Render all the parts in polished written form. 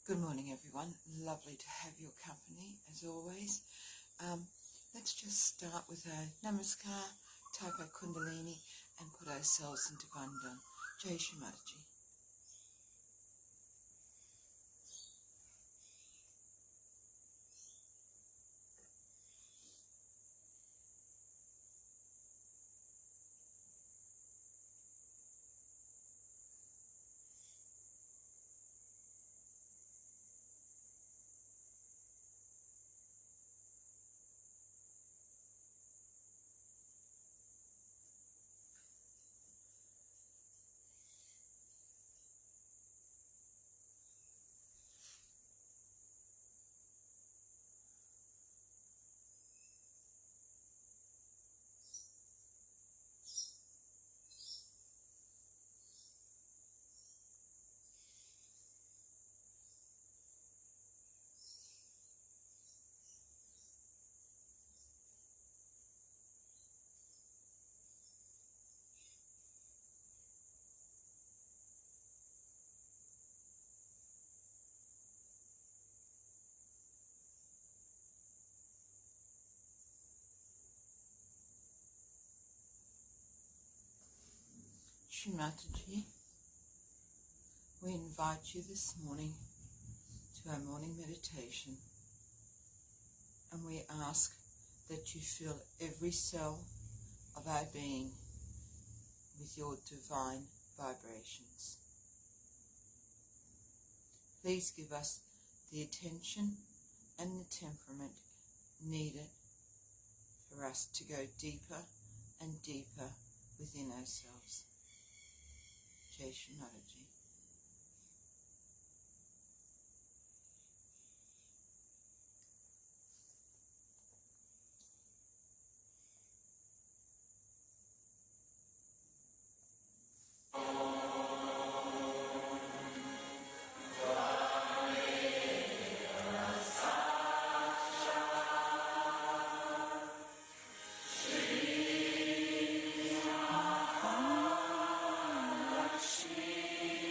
Good morning, everyone. Lovely to have your company, as always. Let's just start with a namaskar, type our kundalini, and put ourselves into Bandhan. Jai Shri Mataji. Shri Mataji, we invite you this morning to our morning meditation, and we ask that you fill every cell of our being with your divine vibrations. Please give us the attention and the temperament needed for us to go deeper and deeper within ourselves. Jai Shri Mataji. Shri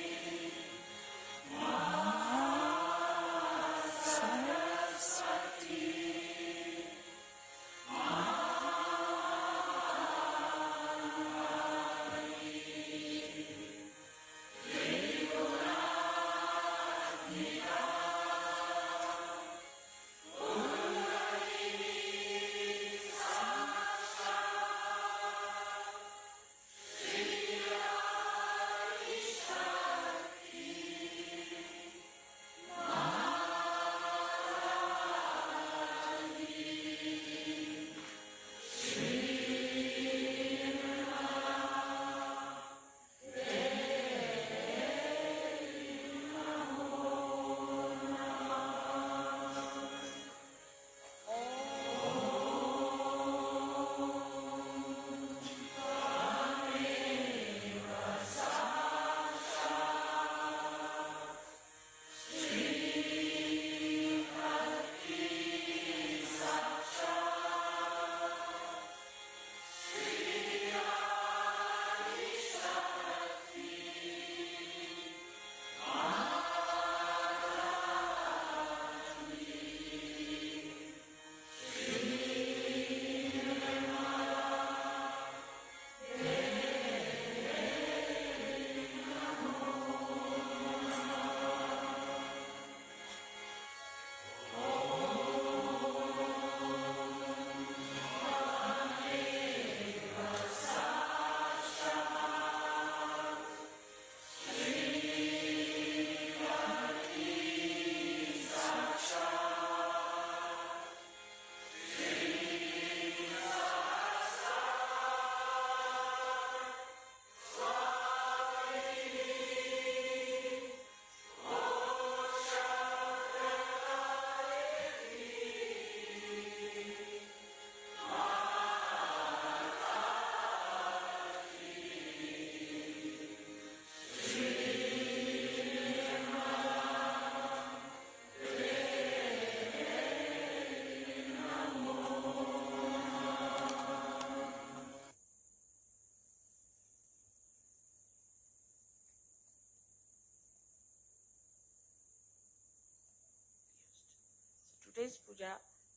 today's puja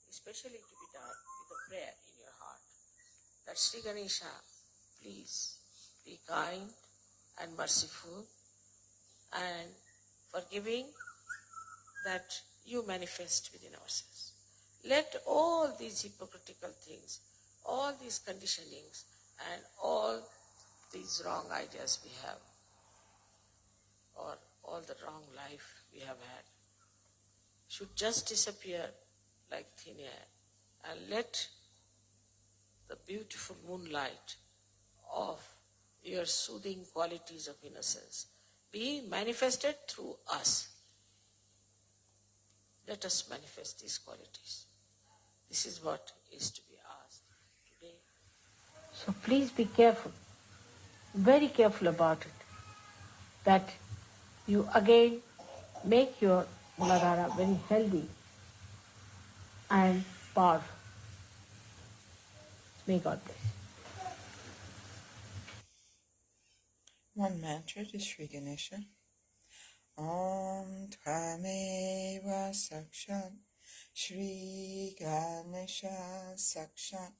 is specially to be done with a prayer in your heart that Sri Ganesha, please be kind and merciful and forgiving that you manifest within ourselves. Let all these hypocritical things, all these conditionings, and all these wrong ideas we have, or all the wrong life we have had, should just disappear like thin air, and let the beautiful moonlight of your soothing qualities of innocence be manifested through us. Let us manifest these qualities. This is what is to be asked today. So please be careful, very careful about it, that you again make your Muladhara very healthy and powerful. May God bless. One mantra to Shri Ganesha. Om Tvameva Sakshat Shri Ganesha Sakshat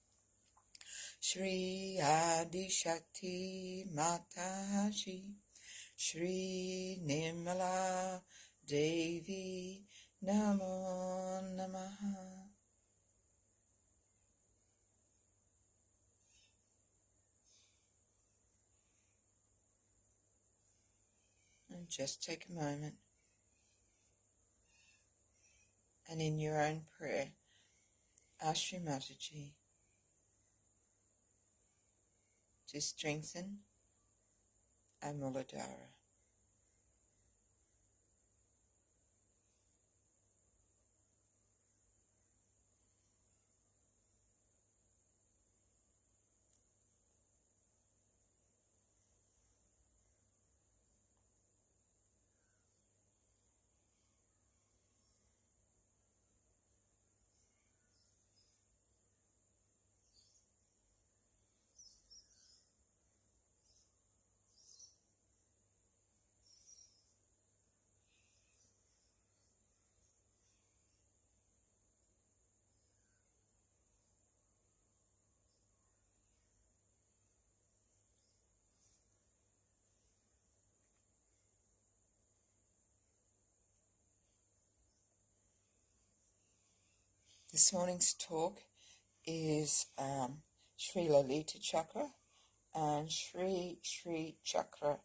Shri Adi Shakti Mataji Shri Nirmala Devi Namo Namaha. And just take a moment and in your own prayer ask Shri Mataji to strengthen our Muladhara. This morning's talk is Sri Lalitha Chakra and Shri Chakra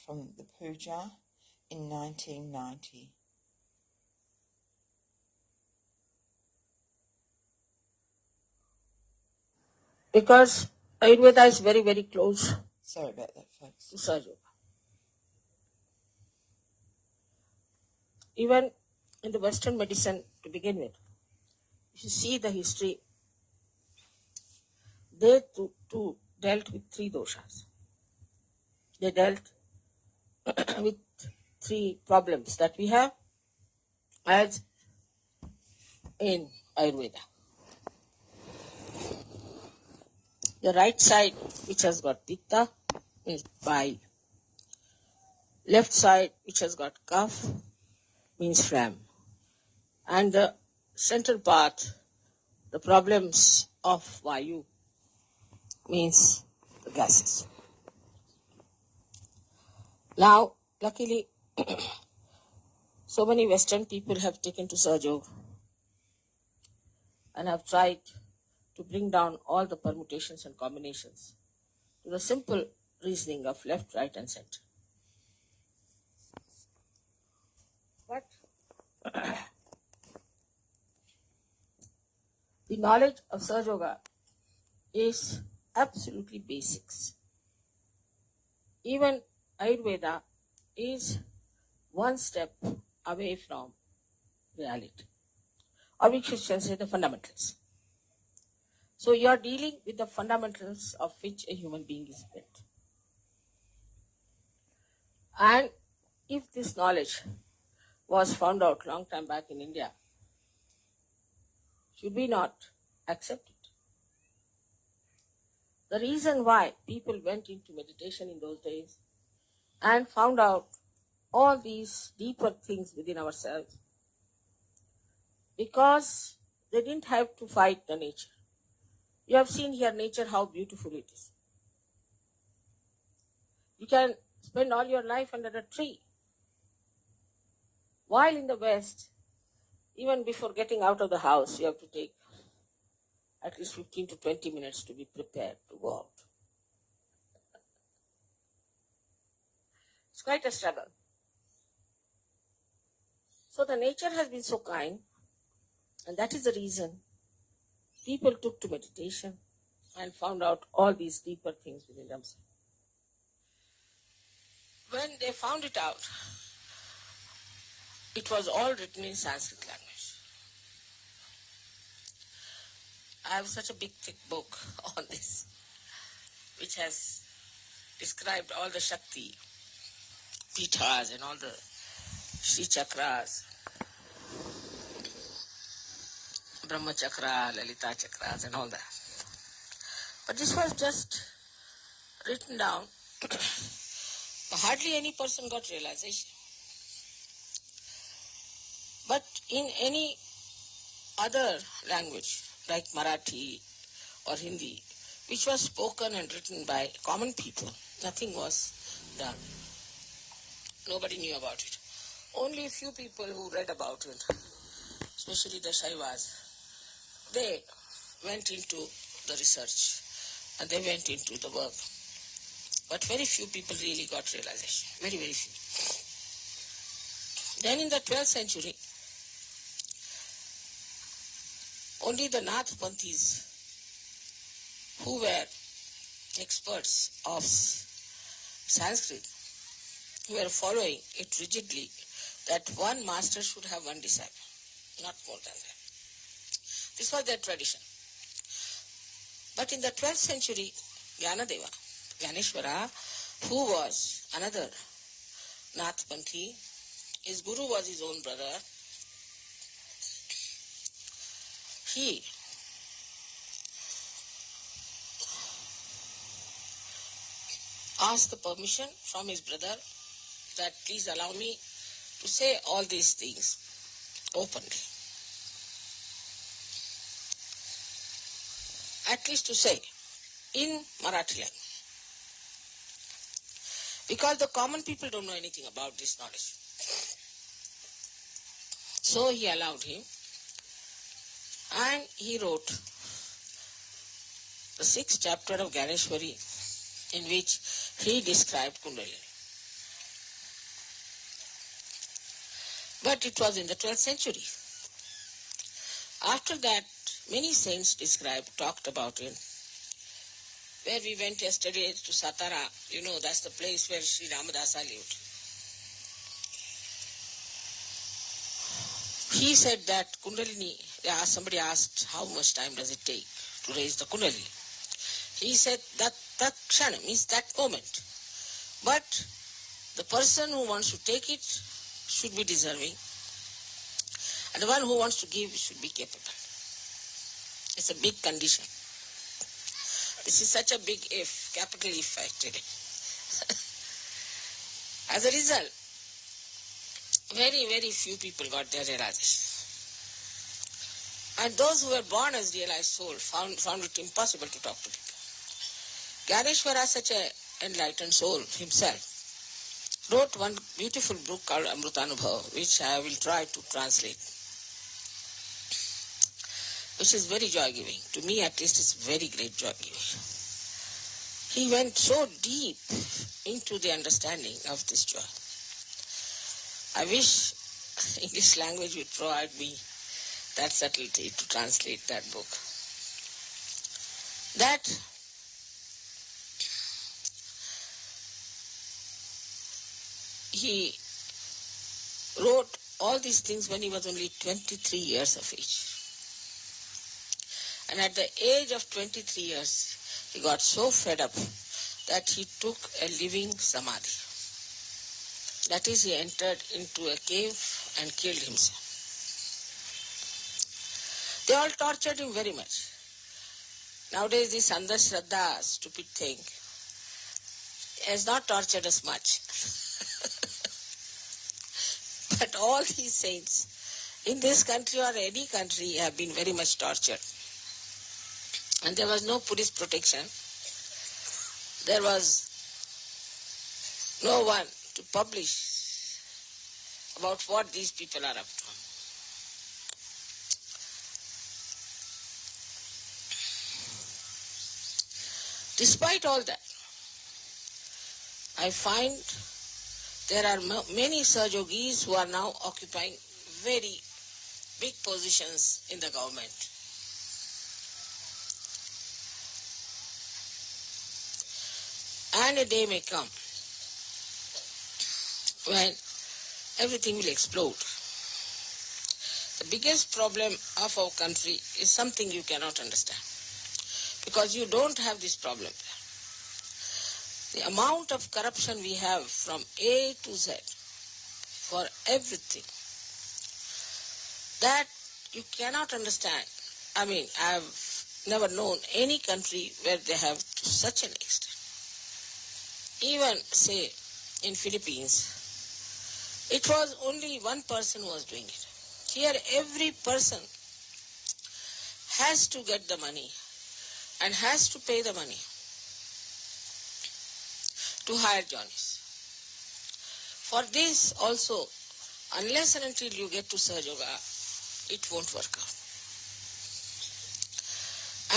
from the puja in 1990. Because Ayurveda is very, very close. Sorry about that, folks. To Sahaja. Even in the Western medicine, to begin with, if you see the history, they too dealt with three doshas. They dealt with three problems that we have as in Ayurveda. The right side, which has got pitta, means bile. Left side, which has got kapha, means phlegm. And the center part, the problems of vayu, means the gases. Now, luckily, so many Western people have taken to Sahaja and have tried to bring down all the permutations and combinations to the simple reasoning of left, right, and center. But the knowledge of Sahaja Yoga is absolutely basics. Even Ayurveda is one step away from reality, or we should say the fundamentals. So you are dealing with the fundamentals of which a human being is built. And if this knowledge was found out long time back in India, should we not accept it? The reason why people went into meditation in those days and found out all these deeper things within ourselves because they didn't have to fight the nature. You have seen here nature, how beautiful it is. You can spend all your life under a tree. While in the West, even before getting out of the house, you have to take at least 15 to 20 minutes to be prepared to go out. It's quite a struggle. So the nature has been so kind, and that is the reason people took to meditation and found out all these deeper things within themselves. When they found it out, it was all written in Sanskrit language. I have such a big thick book on this, which has described all the Shakti Pithas and all the Shri Chakras, Brahma Chakra, Lalita Chakras and all that. But this was just written down. Hardly any person got realization. But in any other language, like Marathi or Hindi, which was spoken and written by common people, nothing was done. Nobody knew about it. Only a few people who read about it, especially the Shaivas, they went into the research and they went into the work. But very few people really got realization. Very, very few. Then in the 12th century, only the Nath Panthis, who were experts of Sanskrit, who were following it rigidly, that one master should have one disciple, not more than that. This was their tradition. But in the 12th century, Gyaneshwara, who was another Nath Panthi, his guru was his own brother. He asked the permission from his brother that please allow me to say all these things openly. At least to say in Marathi language. Because the common people don't know anything about this knowledge. So he allowed him, and he wrote the 6th chapter of Gyaneshwari, in which he described Kundalini. But it was in the 12th century. After that, many saints talked about it. Where we went yesterday to Satara, that's the place where Sri Ramadasa lived. He said that Kundalini, somebody asked how much time does it take to raise the Kundalini. He said that kshana means that moment. But the person who wants to take it should be deserving. And the one who wants to give should be capable. It's a big condition. This is such a big if, capital if actually. As a result, very, very few people got their realization. And those who were born as realized soul found it impossible to talk to people. Gyaneshwara, such an enlightened soul himself, wrote one beautiful book called Amrutanubhava, which I will try to translate, which is very joy-giving. To me, at least, it's very great joy-giving. He went so deep into the understanding of this joy. I wish English language would provide me that subtlety to translate that book. That he wrote all these things when he was only 23 years of age. And at the age of 23 years, he got so fed up that he took a living samadhi. That is, he entered into a cave and killed himself. They all tortured him very much. Nowadays, this Andhashraddha, stupid thing, has not tortured us much. But all these saints in this country or any country have been very much tortured. And there was no police protection. There was no one to publish about what these people are up to. Despite all that, I find there are many Sahajogis who are now occupying very big positions in the government. And a day may come when everything will explode. The biggest problem of our country is something you cannot understand, because you don't have this problem there. The amount of corruption we have from A to Z for everything, that you cannot understand. I mean, I've never known any country where they have to such an extent. Even, say, in Philippines, it was only one person who was doing it. Here, every person has to get the money and has to pay the money to hire Johnnies. For this also, unless and until you get to Sahaja, it won't work out.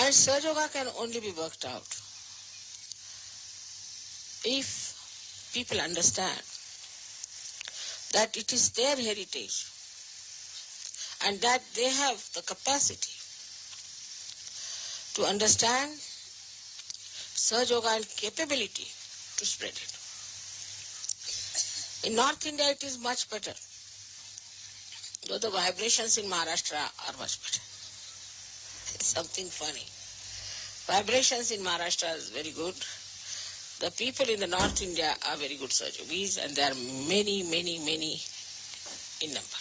And Sahaja can only be worked out if people understand that it is their heritage and that they have the capacity to understand Sahaja and capability to spread it. In North India it is much better, though the vibrations in Maharashtra are much better. It's something funny. Vibrations in Maharashtra is very good. The people in the North India are very good Sahajogis, and there are many, many, many in number.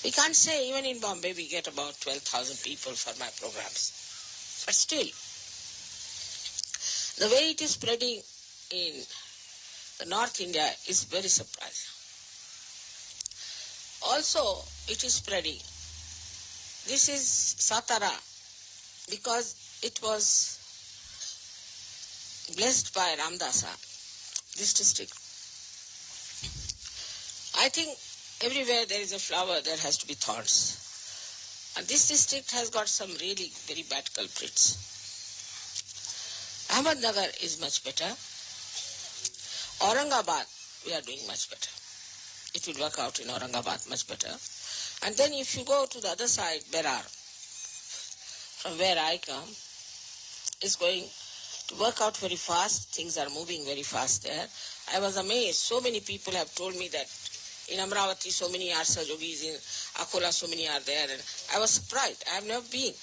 We can't say even in Bombay we get about 12,000 people for my programs. But still, the way it is spreading in the North India is very surprising. Also, it is spreading. This is Satara because it was blessed by Ramdasa, this district. I think everywhere there is a flower, there has to be thorns. And this district has got some really very bad culprits. Ahmednagar is much better. Aurangabad, we are doing much better. It will work out in Aurangabad much better. And then if you go to the other side, Berar, from where I come, is going to work out very fast. Things are moving very fast there. I was amazed. So many people have told me that in Amravati so many are Sahajogis, in Akola so many are there. And I was surprised. I have never been.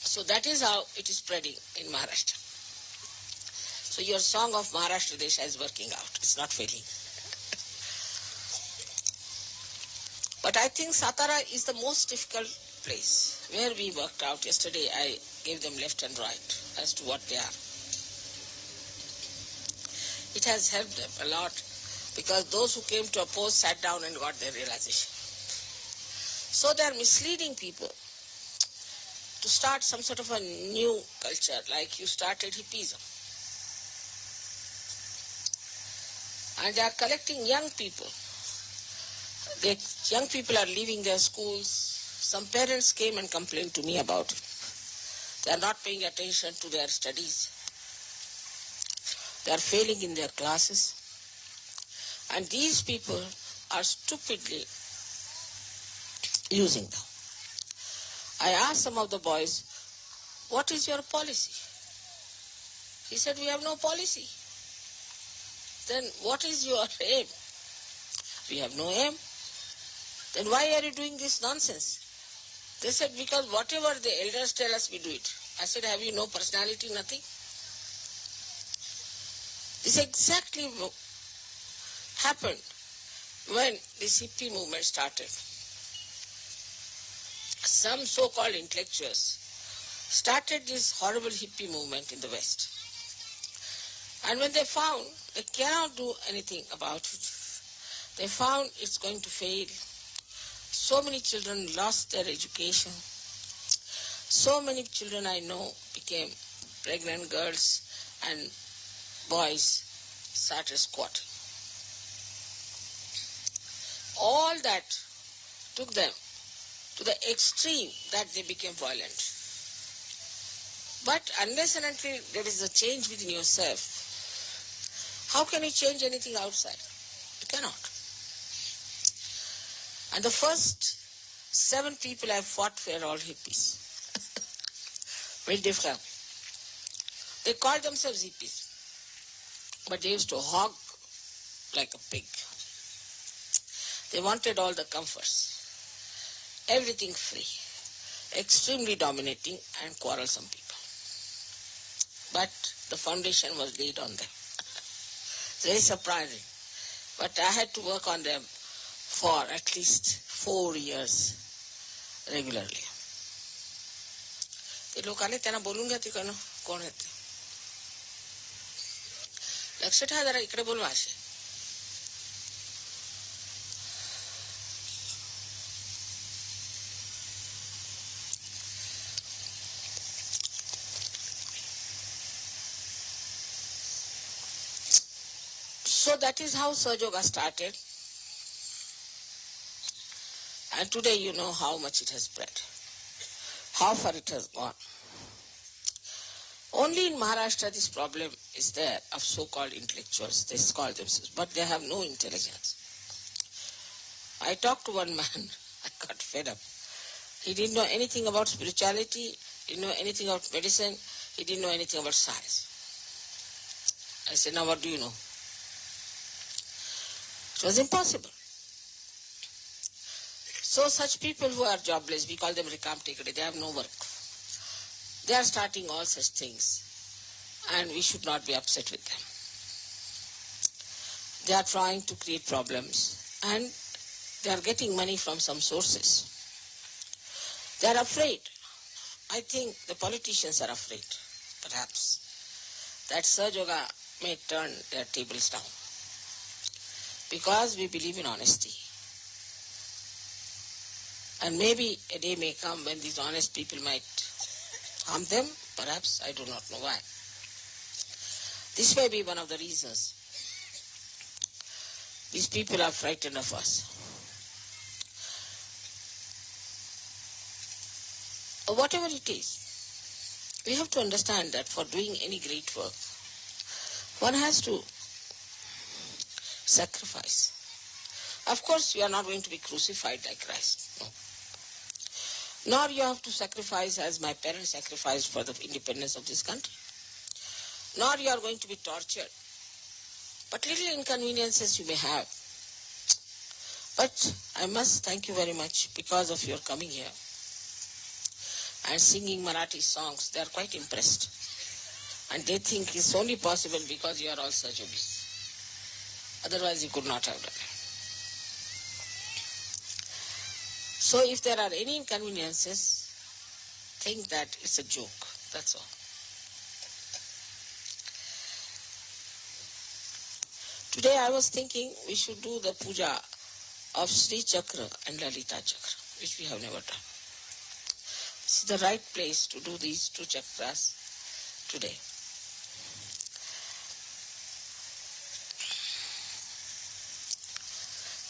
So that is how it is spreading in Maharashtra. So your song of Maharashtra Desha is working out. It's not failing. But I think Satara is the most difficult place where we worked out. Yesterday I gave them left and right as to what they are. It has helped them a lot because those who came to oppose sat down and got their realization. So they are misleading people to start some sort of a new culture, like you started hippism. And they are collecting young people. The young people are leaving their schools. Some parents came and complained to me about it. They are not paying attention to their studies. They are failing in their classes. And these people are stupidly using them. I asked some of the boys, what is your policy? He said, we have no policy. Then what is your aim? We have no aim. Then why are you doing this nonsense? They said, because whatever the elders tell us, we do it. I said, have you no personality, nothing? This exactly happened when this hippie movement started. Some so-called intellectuals started this horrible hippie movement in the West. And when they found they cannot do anything about it, They found it's going to fail. So many children lost their education. So many children I know became pregnant girls, and boys started squatting. All that took them to the extreme that they became violent. But unless and until there is a change within yourself, how can you change anything outside? You cannot. And the first 7 people I fought were all hippies. Very different. They called themselves hippies, but they used to hog like a pig. They wanted all the comforts, everything free, extremely dominating and quarrelsome people. But the foundation was laid on them. It's very surprising. But I had to work on them for at least 4 years regularly. ते लोक आले त्यांना बोलून घ्या तिकडनं कोण आहेत ते. लक्ष ठेवा जरा इकडे बोलवा असे. So that is how Sahaja Yoga started. And today you know how much it has spread, how far it has gone. Only in Maharashtra this problem is there of so-called intellectuals. They call themselves, but they have no intelligence. I talked to one man, I got fed up. He didn't know anything about spirituality, he didn't know anything about medicine, he didn't know anything about science. I said, now what do you know? It was impossible. So such people who are jobless, we call them Rikam Tekade, they have no work. They are starting all such things, and we should not be upset with them. They are trying to create problems, and they are getting money from some sources. They are afraid. I think the politicians are afraid, perhaps, that Sahaja Yoga may turn their tables down. Because we believe in honesty. And maybe a day may come when these honest people might harm them, perhaps, I do not know why. This may be one of the reasons. These people are frightened of us. Whatever it is, we have to understand that for doing any great work, one has to sacrifice. Of course, you are not going to be crucified like Christ, no. Nor you have to sacrifice as my parents sacrificed for the independence of this country. Nor you are going to be tortured. But little inconveniences you may have. But I must thank you very much because of your coming here and singing Marathi songs. They are quite impressed. And they think it's only possible because you are all Sahaja Yogis. Otherwise you could not have done it. So if there are any inconveniences, think that it's a joke. That's all. Today I was thinking we should do the puja of Shri Chakra and Lalitha Chakra, which we have never done. This is the right place to do these 2 chakras today.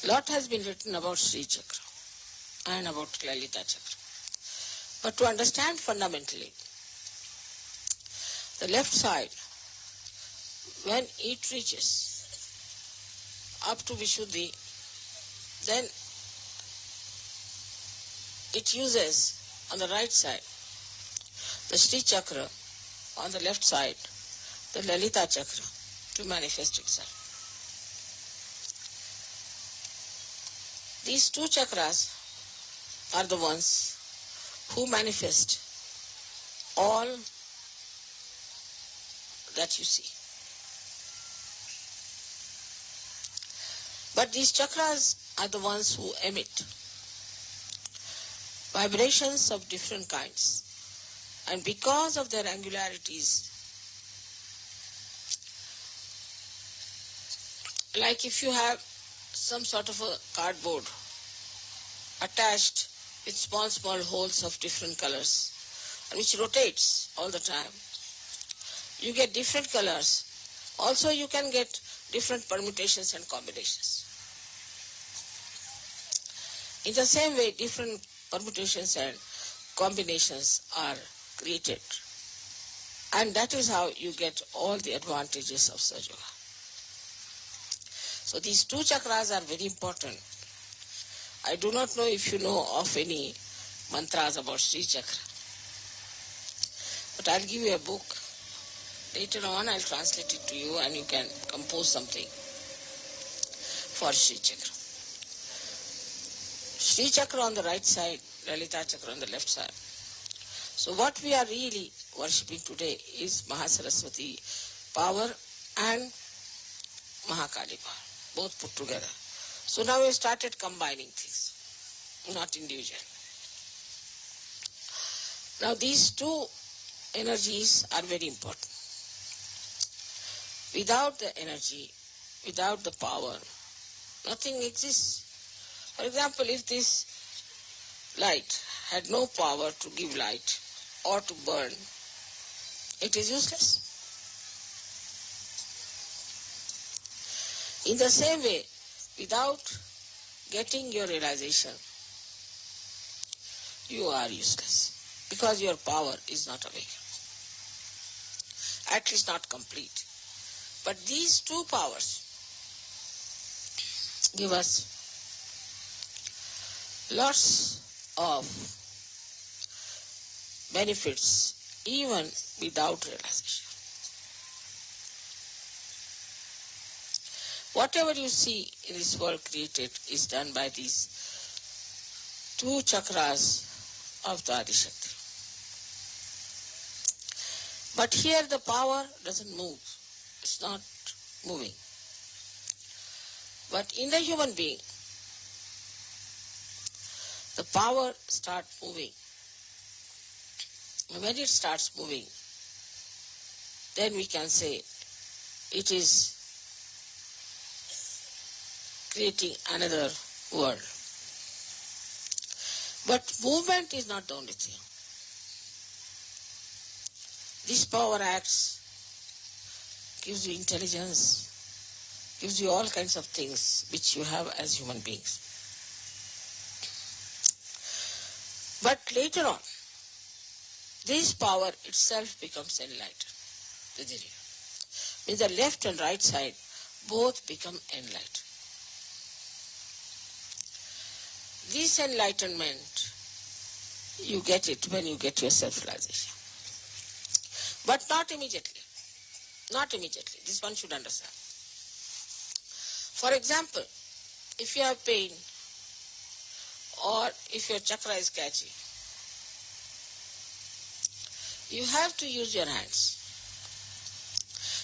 Lot has been written about Shri Chakra and about Lalita Chakra. But to understand fundamentally, the left side, when it reaches up to Vishuddhi, then it uses on the right side the Shri Chakra, on the left side the Lalita Chakra to manifest itself. These 2 chakras are the ones who manifest all that you see. But these chakras are the ones who emit vibrations of different kinds. And because of their angularities, like if you have some sort of a cardboard attached with small holes of different colors, and which rotates all the time. You get different colors. Also you can get different permutations and combinations. In the same way, different permutations and combinations are created. And that is how you get all the advantages of Sahaja Yoga. So these two chakras are very important. I do not know if you know of any mantras about Sri Chakra. But I'll give you a book. Later on I'll translate it to you and you can compose something for Sri Chakra. Sri Chakra on the right side, Lalitha Chakra on the left side. So what we are really worshipping today is Mahasaraswati power and Mahakali power, both put together. So now we have started combining things, not individual. Now these two energies are very important. Without the energy, without the power, nothing exists. For example, if this light had no power to give light or to burn, it is useless. In the same way, without getting your realization, you are useless because your power is not awake, at least not complete. But these two powers give us lots of benefits even without realization. Whatever you see in this world created is done by these two chakras of the Adishakti. But here the power doesn't move. It's not moving. But in the human being, the power starts moving. When it starts moving, then we can say it is creating another world. But movement is not the only thing. This power acts, gives you intelligence, gives you all kinds of things which you have as human beings. But later on, this power itself becomes enlightened. Means the left and right side both become enlightened. This enlightenment, you get it when you get your self-realization. But not immediately. Not immediately. This one should understand. For example, if you have pain or if your chakra is catchy, you have to use your hands.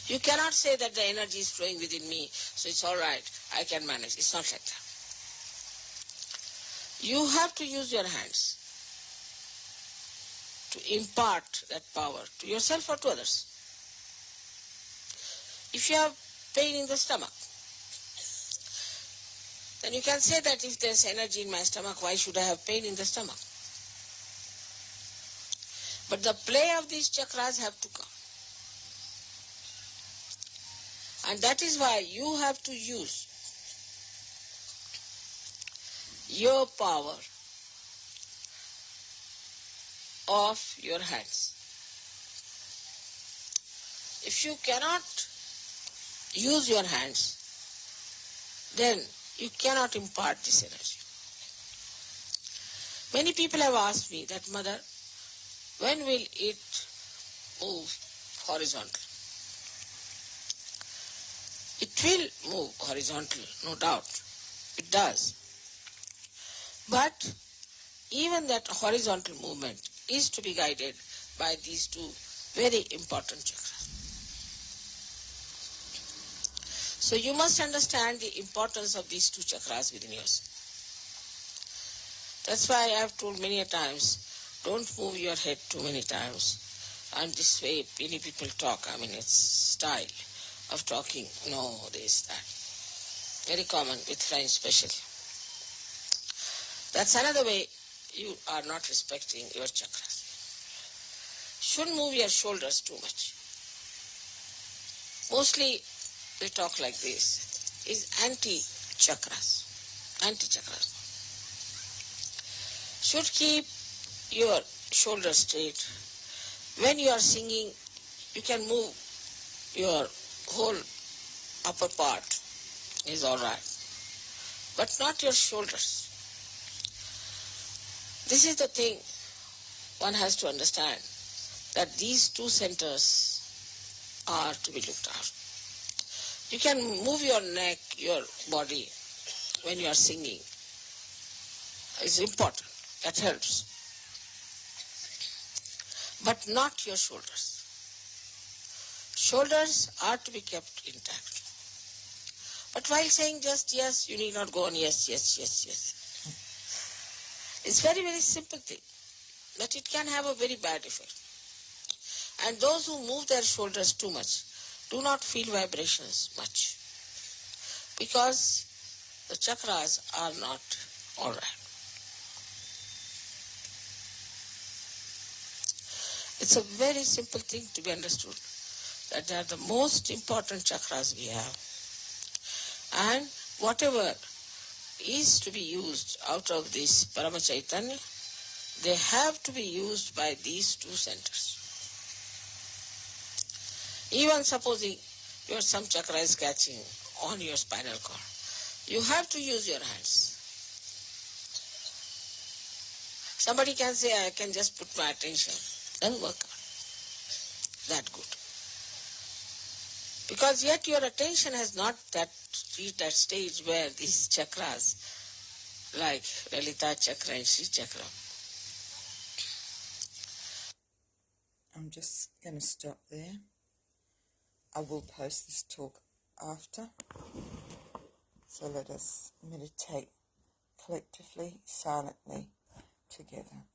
You cannot say that the energy is flowing within me, so it's all right, I can manage. It's not like that. You have to use your hands to impart that power to yourself or to others. If you have pain in the stomach, then you can say that if there's energy in my stomach, why should I have pain in the stomach? But the play of these chakras have to come. And that is why you have to use your power of your hands. If you cannot use your hands, then you cannot impart this energy. Many people have asked me that, Mother, when will it move horizontal? It will move horizontal, no doubt. It does. But even that horizontal movement is to be guided by these two very important chakras. So you must understand the importance of these two chakras within yourself. That's why I have told many a times, don't move your head too many times. And this way many people talk. It's style of talking. No, this, that. Very common with French especially. That's another way you are not respecting your chakras. Shouldn't move your shoulders too much. Mostly we talk like this, is anti-chakras. Anti-chakras. Should keep your shoulders straight. When you are singing, you can move your whole upper part, is alright, but not your shoulders. This is the thing one has to understand, that these two centers are to be looked after. You can move your neck, your body when you are singing. It's important. That helps. But not your shoulders. Shoulders are to be kept intact. But while saying just yes, you need not go on yes, yes, yes, yes. It's very, very simple thing. But it can have a very bad effect. And those who move their shoulders too much do not feel vibrations much, because the chakras are not alright. It's a very simple thing to be understood, that they are the most important chakras we have. And whatever is to be used out of this Parama Chaitanya, they have to be used by these two centers. Even supposing your some chakra is catching on your spinal cord, you have to use your hands. Somebody can say, I can just put my attention. Doesn't work out that good. Because yet your attention has not reached that stage where these chakras, like Lalitha chakra and Shri chakra. I'm just going to stop there. I will post this talk after. So let us meditate collectively, silently, together.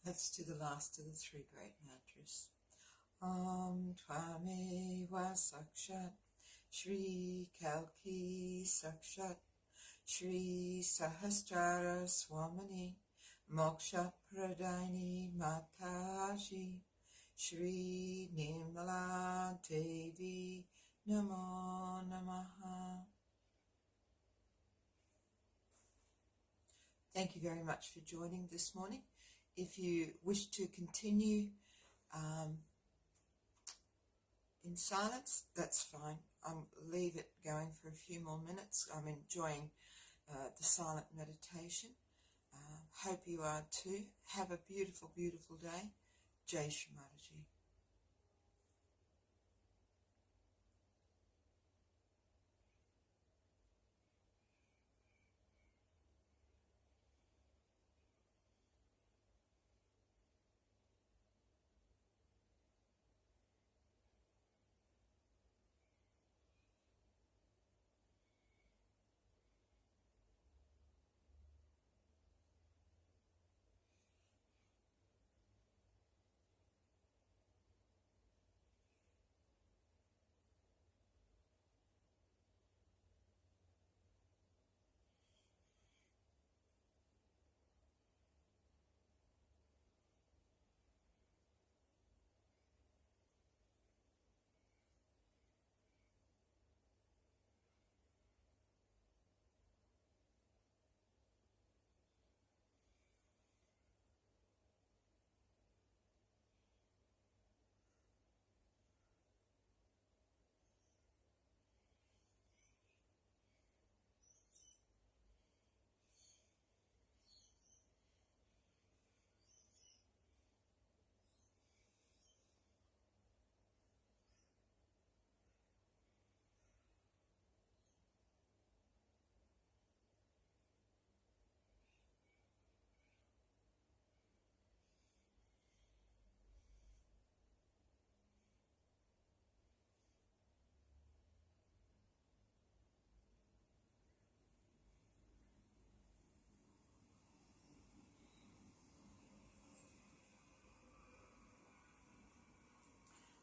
Let's do the last of the three great mantras. Om Tvameva Sakshat Shri Kalki Sakshat Shri Sahasrara Swamini Moksha Pradaini Mataji Shri Nirmala Devi Namo Namaha. Thank you very much for joining this morning. If you wish to continue in silence, that's fine. I'll leave it going for a few more minutes. I'm enjoying the silent meditation. Hope you are too. Have a beautiful, beautiful day. Jai Shri Mataji.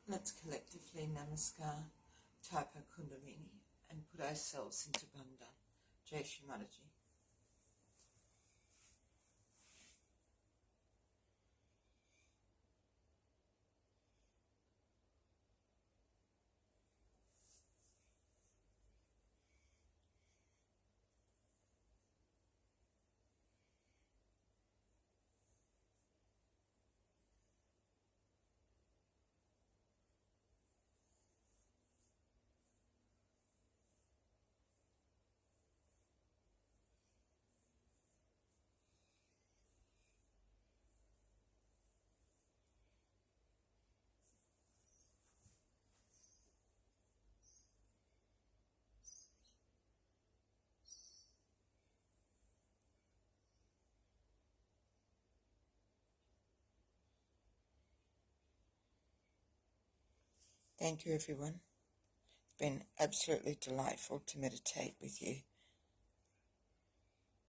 Let's collectively namaskar, type our kundalini, and put ourselves into Bandhan. Jai Shri Mataji. Thank you, everyone. It's been absolutely delightful to meditate with you